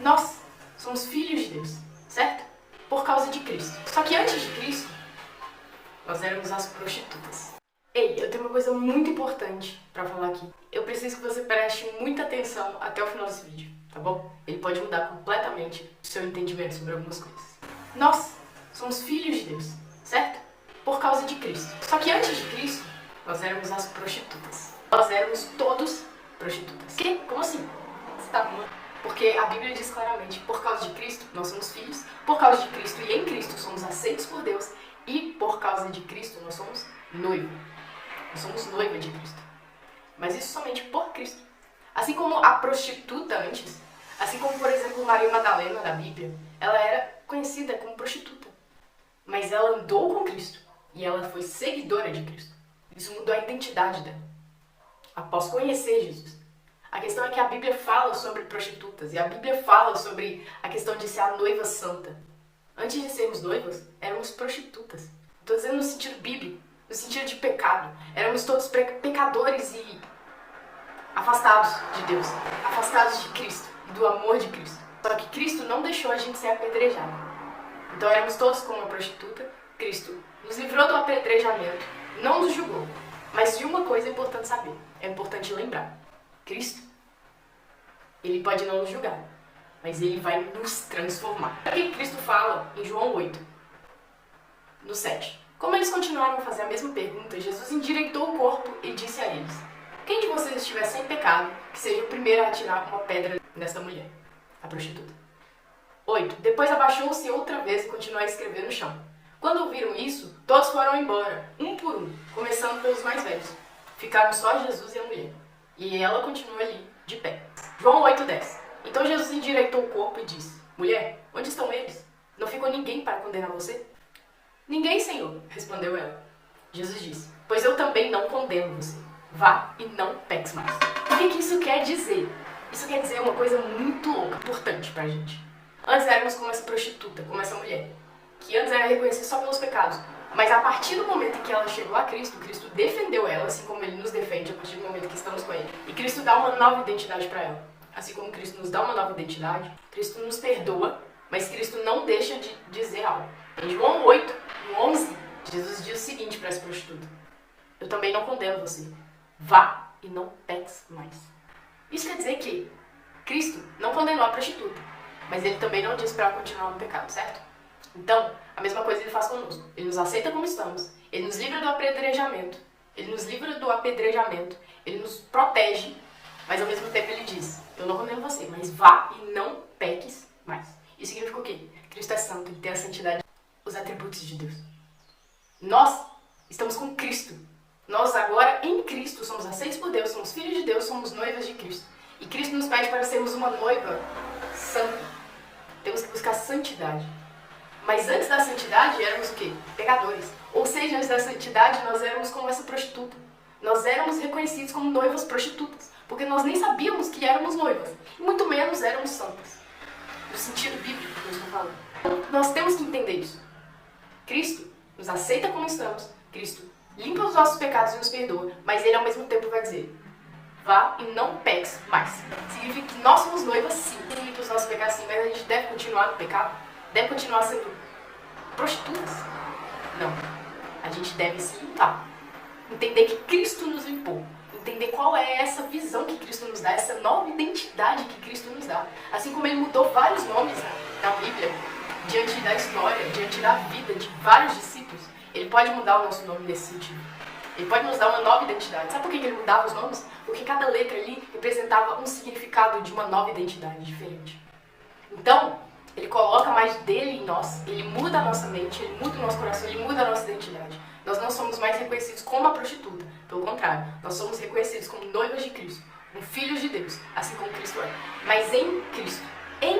Nós somos filhos de Deus, certo? Por causa de Cristo. Só que antes de Cristo, nós éramos as prostitutas. Ei, eu tenho uma coisa muito importante pra falar aqui. Eu preciso que você preste muita atenção até o final desse vídeo, tá bom? Ele pode mudar completamente o seu entendimento sobre algumas coisas. Nós somos filhos de Deus, certo? Por causa de Cristo. Só que antes de Cristo, nós éramos as prostitutas. Nós éramos todos prostitutas. Que? Como assim? Você tá arrumando? Porque a Bíblia diz claramente, por causa de Cristo, nós somos filhos. Por causa de Cristo e em Cristo somos aceitos por Deus. E por causa de Cristo nós somos noivo. Nós somos noiva de Cristo. Mas isso somente por Cristo. Assim como a prostituta antes, assim como, por exemplo, Maria Madalena da Bíblia, ela era conhecida como prostituta. Mas ela andou com Cristo. E ela foi seguidora de Cristo. Isso mudou a identidade dela. Após conhecer Jesus. A questão é que a Bíblia fala sobre prostitutas. E a Bíblia fala sobre a questão de ser a noiva santa. Antes de sermos noivas, éramos prostitutas. Estou dizendo no sentido bíblico, no sentido de pecado. Éramos todos pecadores e afastados de Deus. Afastados de Cristo e do amor de Cristo. Só que Cristo não deixou a gente ser apedrejado. Então éramos todos como uma prostituta. Cristo nos livrou do apedrejamento, não nos julgou. Mas de uma coisa é importante saber, é importante lembrar. Cristo, ele pode não nos julgar, mas ele vai nos transformar. O que Cristo fala em João 8, no 7? Como eles continuaram a fazer a mesma pergunta, Jesus endireitou o corpo e disse a eles: quem de vocês estiver sem pecado, que seja o primeiro a atirar uma pedra nessa mulher, a prostituta. 8. Depois abaixou-se outra vez e continuou a escrever no chão. Quando ouviram isso, todos foram embora, um por um, começando pelos mais velhos. Ficaram só Jesus e a mulher. E ela continuou ali, de pé. João 8:10. Então Jesus endireitou o corpo e disse: mulher, onde estão eles? Não ficou ninguém para condenar você? Ninguém, Senhor, respondeu ela. Jesus disse: pois eu também não condeno você. Vá e não peques mais. O que isso quer dizer? Isso quer dizer uma coisa muito louca, importante pra gente. Antes éramos como essa prostituta, como essa mulher, que antes era reconhecida só pelos pecados. Mas a partir do momento em que ela chegou a Cristo, Cristo defendeu ela, assim como Ele nos defende a partir do momento que estamos com Ele. E Cristo dá uma nova identidade para ela. Assim como Cristo nos dá uma nova identidade, Cristo nos perdoa, mas Cristo não deixa de dizer algo. Em João 8, no 11, Jesus diz o seguinte para essa prostituta: eu também não condeno você. Vá e não peques mais. Isso quer dizer que Cristo não condenou a prostituta, mas Ele também não disse para ela continuar no pecado, certo? Então, a mesma coisa Ele faz conosco. Ele nos aceita como estamos. Ele nos livra do apedrejamento. Ele nos livra do apedrejamento. Ele nos protege. Mas ao mesmo tempo Ele diz: eu não condeno você, mas vá e não peques mais. Isso significa o quê? Cristo é santo. Ele tem a santidade, os atributos de Deus. Nós estamos com Cristo. Nós agora, em Cristo, somos aceitos por Deus, somos filhos de Deus, somos noivas de Cristo. E Cristo nos pede para sermos uma noiva santa. Temos que buscar santidade. Mas antes da santidade, éramos o quê? Pecadores. Ou seja, antes da santidade, nós éramos como essa prostituta. Nós éramos reconhecidos como noivas prostitutas. Porque nós nem sabíamos que éramos noivas. E muito menos éramos santas. No sentido bíblico que eu estou falando. Nós temos que entender isso. Cristo nos aceita como estamos. Cristo limpa os nossos pecados e nos perdoa. Mas Ele, ao mesmo tempo, vai dizer: vá e não peques mais. Significa que nós somos noivas, sim. Ele limpa os nossos pecados, sim. Mas a gente deve continuar no pecado. Deve continuar sendo prostitutas? Não. A gente deve se limpar. Entender que Cristo nos limpou. Entender qual é essa visão que Cristo nos dá, essa nova identidade que Cristo nos dá. Assim como Ele mudou vários nomes na Bíblia, diante da história, diante da vida de vários discípulos, Ele pode mudar o nosso nome nesse sentido. Ele pode nos dar uma nova identidade. Sabe por que Ele mudava os nomes? Porque cada letra ali representava um significado de uma nova identidade diferente. Então, Ele coloca mais dele em nós, Ele muda a nossa mente, Ele muda o nosso coração, Ele muda a nossa identidade. Nós não somos mais reconhecidos como a prostituta, pelo contrário, nós somos reconhecidos como noivas de Cristo, como filhos de Deus, assim como Cristo é. Mas em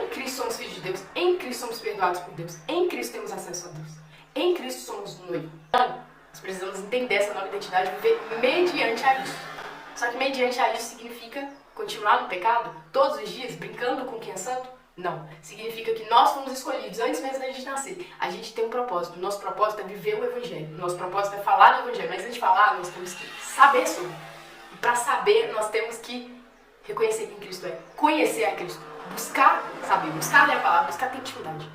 Cristo somos filhos de Deus, em Cristo somos perdoados por Deus, em Cristo temos acesso a Deus, em Cristo somos noivos. Então, nós precisamos entender essa nova identidade e viver mediante a isso. Só que mediante a isso significa continuar no pecado, todos os dias, brincando com quem é santo? Não. Significa que nós fomos escolhidos antes mesmo da gente nascer. A gente tem um propósito. O nosso propósito é viver o Evangelho. O nosso propósito é falar do Evangelho. Mas antes de falar, nós temos que saber sobre. E para saber, nós temos que reconhecer quem Cristo é. Conhecer a Cristo. buscar saber, buscar ler a palavra, buscar ter intimidade.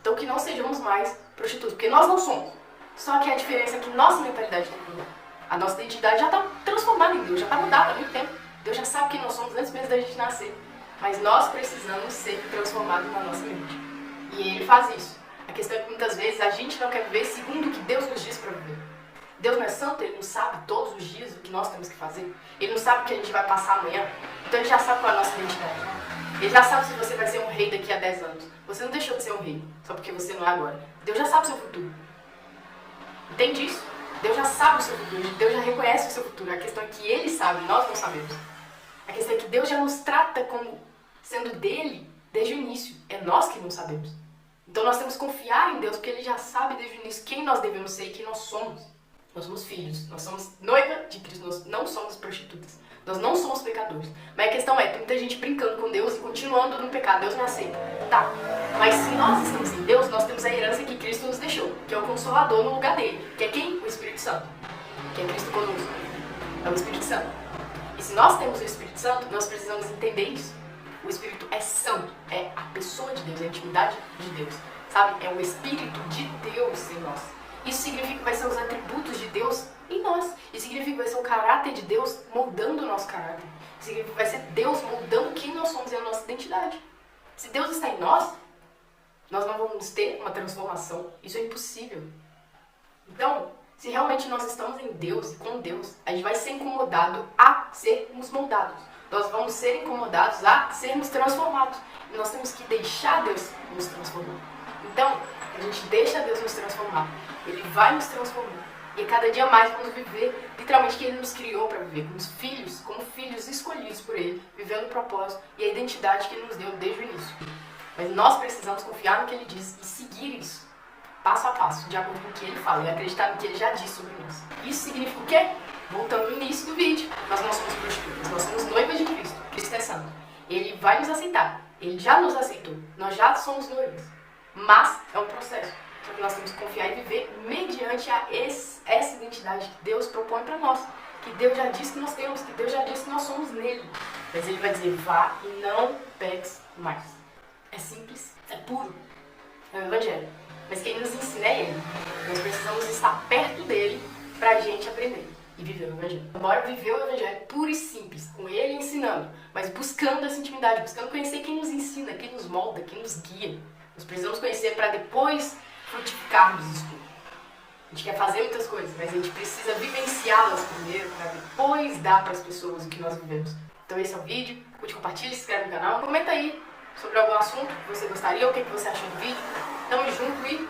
Então que não sejamos mais prostitutos, porque nós não somos. Só que a diferença é que nossa mentalidade tem que mudar. A nossa identidade já está transformada em Deus, já está mudada há muito tempo. Deus já sabe quem nós somos antes mesmo da gente nascer. Mas nós precisamos ser transformados na nossa mente. E Ele faz isso. A questão é que muitas vezes a gente não quer viver segundo o que Deus nos diz para viver. Deus não é santo, Ele não sabe todos os dias o que nós temos que fazer. Ele não sabe o que a gente vai passar amanhã. Então Ele já sabe qual é a nossa identidade. Ele já sabe se você vai ser um rei daqui a 10 anos. Você não deixou de ser um rei, só porque você não é agora. Deus já sabe o seu futuro. Entende isso? Deus já sabe o seu futuro. Deus já reconhece o seu futuro. A questão é que Ele sabe, nós não sabemos. A questão é que Deus já nos trata como sendo dele desde o início. É nós que não sabemos. Então nós temos que confiar em Deus, porque Ele já sabe desde o início quem nós devemos ser e quem nós somos. Nós somos filhos, nós somos noiva de Cristo, nós não somos prostitutas. Nós não somos pecadores. Mas a questão é, tem muita gente brincando com Deus e continuando no pecado. Deus não aceita. Tá. Mas se nós estamos em Deus, nós temos a herança que Cristo nos deixou, que é o Consolador no lugar dele. Que é quem? O Espírito Santo. Que é Cristo conosco. É o Espírito Santo. E se nós temos o Espírito Santo, nós precisamos entender isso. O Espírito é santo. É a pessoa de Deus, é a intimidade de Deus. Sabe? É o Espírito de Deus em nós. Isso significa que vai ser os atributos de Deus em nós. Isso significa que vai ser o caráter de Deus moldando o nosso caráter. Isso significa que vai ser Deus moldando quem nós somos e a nossa identidade. Se Deus está em nós, nós não vamos ter uma transformação. Isso é impossível. Então, se realmente nós estamos em Deus e com Deus, a gente vai ser incomodado a sermos moldados. Nós vamos ser incomodados a sermos transformados. E nós temos que deixar Deus nos transformar. Então, a gente deixa Deus nos transformar. Ele vai nos transformar. E cada dia mais vamos viver literalmente o que Ele nos criou para viver, como filhos escolhidos por Ele, vivendo o propósito e a identidade que Ele nos deu desde o início. Mas nós precisamos confiar no que Ele diz e seguir isso, passo a passo, de acordo com o que Ele fala, e acreditar no que Ele já disse sobre nós. Isso significa o quê? Voltando ao início do vídeo, nós não somos prostitutas, nós somos noivas de Cristo. Cristo é santo. Ele vai nos aceitar. Ele já nos aceitou. Nós já somos noivas. Mas é um processo. Só que nós temos que confiar e viver mediante essa identidade que Deus propõe para nós. Que Deus já disse que nós temos, que Deus já disse que nós somos nele. Mas Ele vai dizer, vá e não peques mais. É simples, é puro. É o Evangelho. Mas quem nos ensina é Ele. Nós precisamos estar perto dele para a gente aprender e viver o Evangelho. Bora viver o Evangelho puro e simples, com Ele ensinando, mas buscando essa intimidade, buscando conhecer quem nos ensina, quem nos molda, quem nos guia. Nós precisamos conhecer para depois frutificarmos isso tudo. A gente quer fazer muitas coisas, mas a gente precisa vivenciá-las primeiro para depois dar para as pessoas o que nós vivemos. Então esse é o vídeo. Curte, compartilha, se inscreve no canal. Comenta aí sobre algum assunto que você gostaria ou o que você achou do vídeo. Tamo junto e